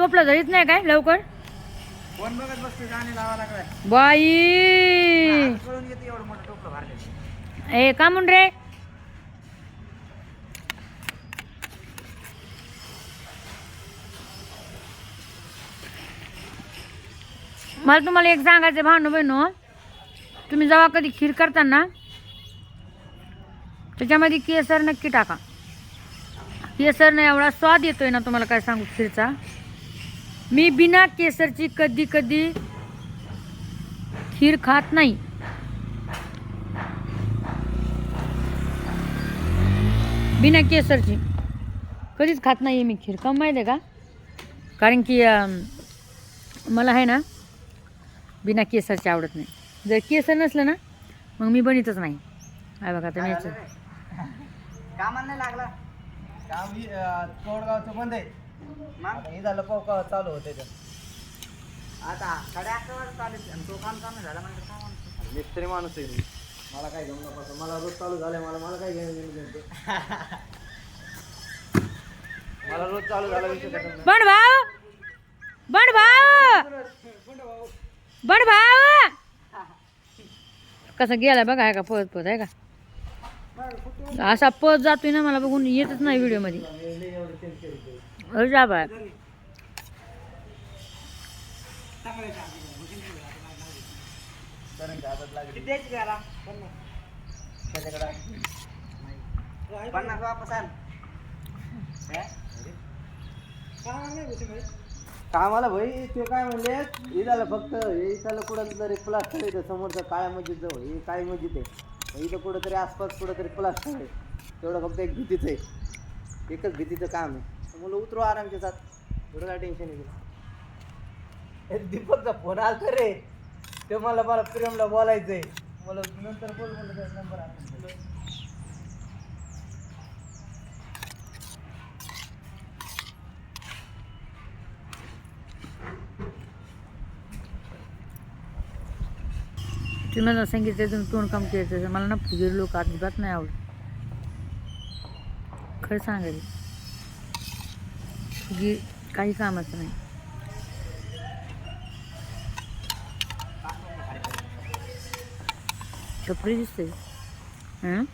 टोपलं धरीत नाही काय लवकर कोण बघत बसते गाणे लावा लागलाय बाई कळून येते एवढं मोठं टोपलं भरले ए का म्हणून रे मला तुम्हाला एक सांगायचं भावनो बहिणो तुम्ही जेव्हा कधी खीर करताना त्याच्यामध्ये केसर नक्की टाका केसरनं एवढा स्वाद येतोय ना तुम्हाला काय सांगू खीरचा मी बिना केसरची कधी कधी खीर खात नाही बिना केसरची कधीच खात नाही मी खीर का माहिती आहे का कारण की मला आहे ना बिना केसरची आवडत नाही जर केसर नसलं ना मग मी बनतच नाही आहे बघा आता मी कामाला नाही लागला काम तोडगावचं बंद आहे मग हे झालं पाव चालू होते आता 11:30 वाजता चालू आणि तो काम चालू झाला म्हणजे काय म्हणतो मिस्त्री माणूस आहे मला काय घेऊन नको मला रोज चालू झालंय मला काय घेऊन मला रोज चालू झाला बंड भाऊ कसं गेला बघा आहे का पळत पळत आहे का असा पळत जातोय ना मला बघून येतच नाही व्हिडिओ मध्ये जा बाय कामाला भाई ते काय म्हणले हे झालं फक्त हे त्याला कुठं तरी प्लास्टर येतं समोरचं काळ्या मस्जिद जवळ हे काळी मस्जिद आहे इथं कुठंतरी आसपास कुठंतरी प्लास्टर आहे तेवढं फक्त एक भीतीचं आहे एकच भीतीचं काम आहे मुलं उतरू आरामच्या साथ थोडं काय टेन्शन आहे दीपकचा फोन आला रे ते मला प्रेमला बोलायचंय मला नंतर बोल म्हणलं नंबर आला तुम्ही मला सांगितलं तुम्ही तोंड काम केलं मला ना फुगीर लोक अजिबात नाही आवडत खरं सांगायचं फुगीर काही कामाचं नाही छपरी दिसते हां